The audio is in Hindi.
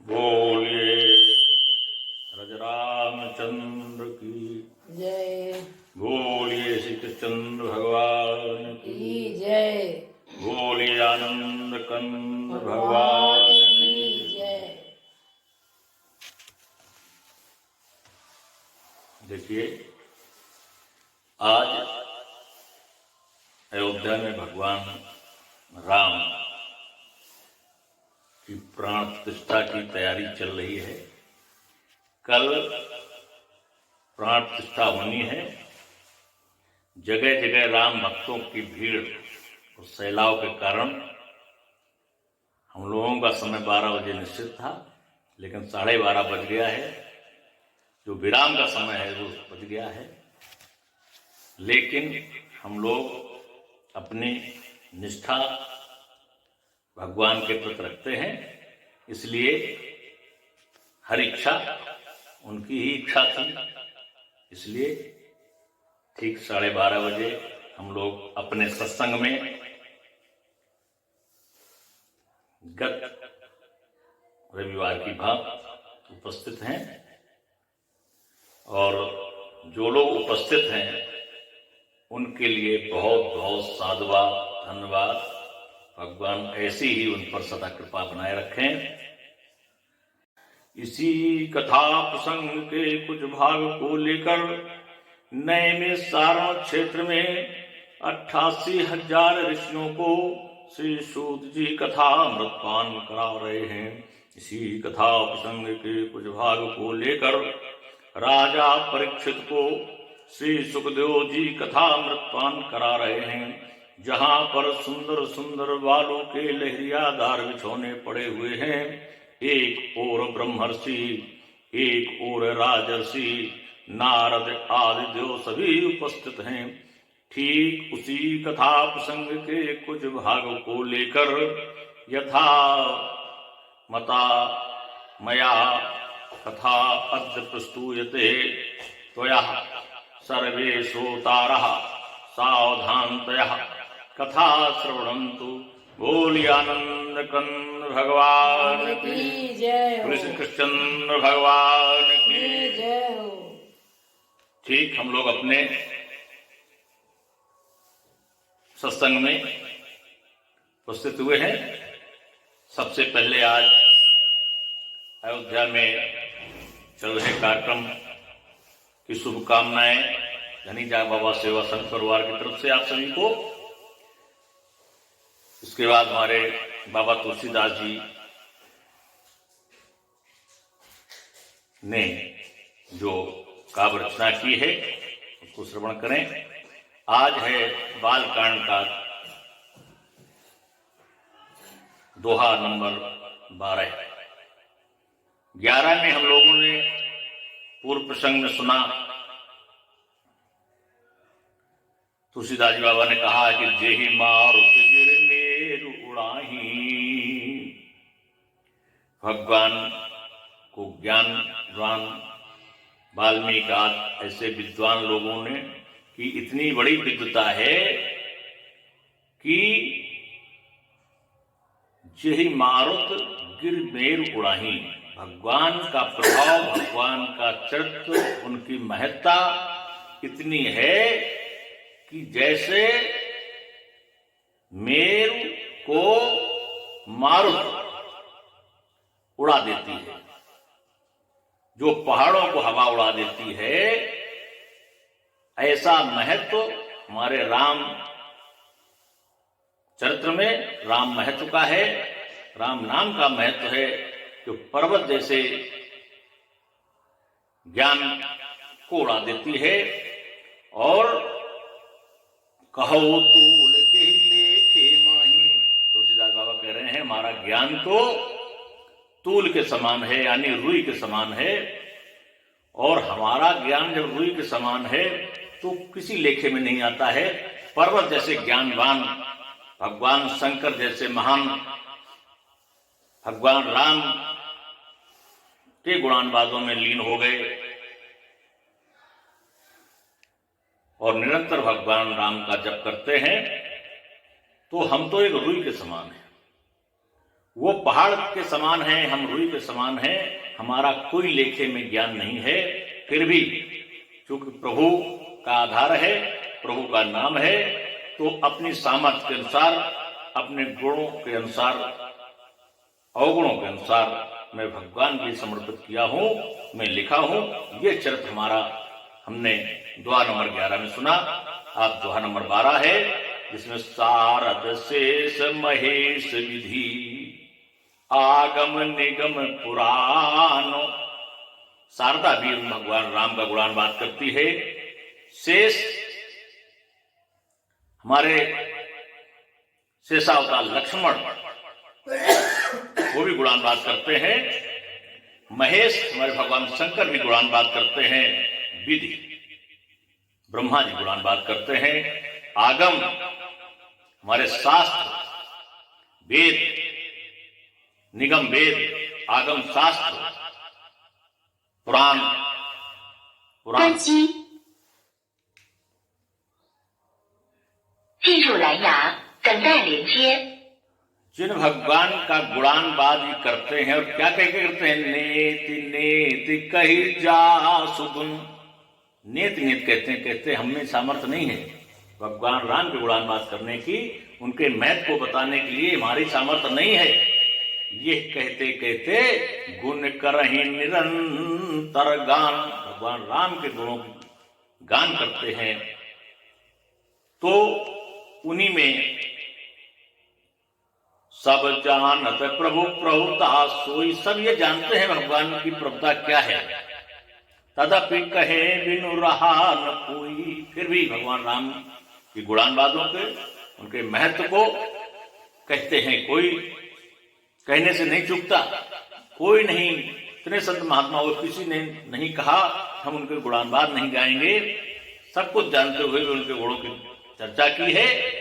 बोलिए रजरामचंद्र की जय। बोलिए श्री कृष्ण भगवान की जय। बोलिए आनंद कंद भगवान भगवान की की जय। देखिए, आज अयोध्या में भगवान राम की प्राण प्रतिष्ठा की तैयारी चल रही है। कल प्राण प्रतिष्ठा होनी है। जगह जगह राम भक्तों की भीड़ और सैलाव के कारण हम लोगों का समय 12 बजे निश्चित था, लेकिन 12:30 बज गया है। जो विराम का समय है वो बज गया है। लेकिन हम लोग अपनी निष्ठा भगवान के प्रति रखते हैं, इसलिए हर इच्छा उनकी ही इच्छा थी। इसलिए ठीक 12:30 बजे हम लोग अपने सत्संग में गत रविवार की भांति उपस्थित हैं। और जो लोग उपस्थित हैं उनके लिए बहुत बहुत साधुवाद, धन्यवाद। भगवान ऐसी ही उन पर सदा कृपा बनाए रखें। इसी कथा प्रसंग के कुछ भाग को लेकर नए में सारण क्षेत्र में 88,000 ऋषियों को श्री सूत जी कथा अमृतपान करा रहे हैं। इसी कथा प्रसंग के कुछ भाग को लेकर राजा परीक्षित को श्री सुखदेव जी कथा अमृतपान करा रहे हैं। जहां पर सुंदर सुंदर बालों के लहरियादार बिछौने पड़े हुए हैं। एक ओर ब्रह्मर्षि, एक ओर राजर्षि, नारद आदि देव सभी उपस्थित हैं। ठीक उसी कथा प्रसंग के कुछ भागों को लेकर यथा मता मया कथा अद्य प्रस्तूयते त्वया सर्वे श्रोतारः सावधानतया कथा श्रवणन्तु। बोलिए आनंद कंद भगवान की जय। श्री कृष्ण भगवान की जय हो। ठीक हम लोग अपने सत्संग में उपस्थित हुए हैं। सबसे पहले आज अयोध्या में चल रहे कार्यक्रम की शुभकामनाएं धनीजा बाबा सेवा संघ परिवार की तरफ से आप सभी को। इसके बाद हमारे बाबा तुलसीदास जी ने जो काव्य रचना की है उसको श्रवण करें। आज है बालकांड का दोहा नंबर 12। 11 में हम लोगों ने पूर्व प्रसंग में सुना, तुलसीदास जी बाबा ने कहा कि जेहि मारुत गिर मेरु उड़ाही। भगवान को ज्ञानवान वाल्मीकि आदि ऐसे विद्वान लोगों ने कि इतनी बड़ी विद्वता है कि जेहि मारुत गिर मेरु उड़ाही। भगवान का प्रभाव, भगवान का चरित्र, उनकी महत्ता इतनी है कि जैसे मेरु को मारुत उड़ा देती है, जो पहाड़ों को हवा उड़ा देती है, ऐसा महत्व हमारे राम चरित्र में, राम महत्व का है। राम नाम का महत्व है जो पर्वत जैसे ज्ञान को उड़ा देती है। और कहो तूल के लेखे माही, तुलसीदास बाबा कह रहे हैं हमारा ज्ञान तो तूल के समान है, यानी रुई के समान है। और हमारा ज्ञान जब रुई के समान है तो किसी लेखे में नहीं आता है। पर्वत जैसे ज्ञानवान भगवान शंकर जैसे महान भगवान राम के गुणानुवादों में लीन हो गए और निरंतर भगवान राम का जप करते हैं। तो हम तो एक रुई के समान हैं। वो पहाड़ के समान है, हम रुई के समान है, हमारा कोई लेखे में ज्ञान नहीं है। फिर भी चूंकि प्रभु का आधार है, प्रभु का नाम है, तो अपनी सामर्थ्य के अनुसार, अपने गुणों के अनुसार, अवगुणों के अनुसार मैं भगवान के समर्पित किया हूं, मैं लिखा हूं। ये चरित्र हमारा हमने दोहा नंबर 11 में सुना। आप दोहा नंबर 12 है, जिसमें सारद शेष महेश विधि आगम निगम पुराण। शारदा भी भगवान राम का गुणान बात करती है। शेष हमारे शेषावतार लक्ष्मण वो भी गुणान बात करते हैं। महेश हमारे भगवान शंकर भी गुणान बात करते हैं। विधि ब्रह्मा जी गुणान बात करते हैं। आगम हमारे शास्त्र, वेद, निगम वेद, आगम शास्त्र, पुराण, पुराण 进入蓝牙，等待连接。 जिन भगवान का गुणानवाद करते हैं, और क्या कह के करते हैं, नेति नेति कही जा सुगुन। नेति नेत कहते हैं हमें सामर्थ्य नहीं है भगवान राम के गुणानवाद करने की, उनके महत्व को बताने के लिए हमारी सामर्थ्य नहीं है। ये कहते कहते गुण करहि निरंतर गान, भगवान राम के गुणों की गान करते हैं। तो उन्हीं में सब जानत प्रभु प्रभुता सोई, सब ये जानते हैं भगवान की प्रभुता क्या है। तदपि कहे बिनु रहा न कोई, फिर भी भगवान राम की गुणानवादों के, उनके महत्व को कहते हैं। कोई कहने से नहीं चूकता, कोई नहीं, इतने संत महात्मा और किसी ने नहीं कहा हम उनके गुणानवाद नहीं गाएंगे। सब कुछ जानते हुए भी उनके गुणों की चर्चा की है।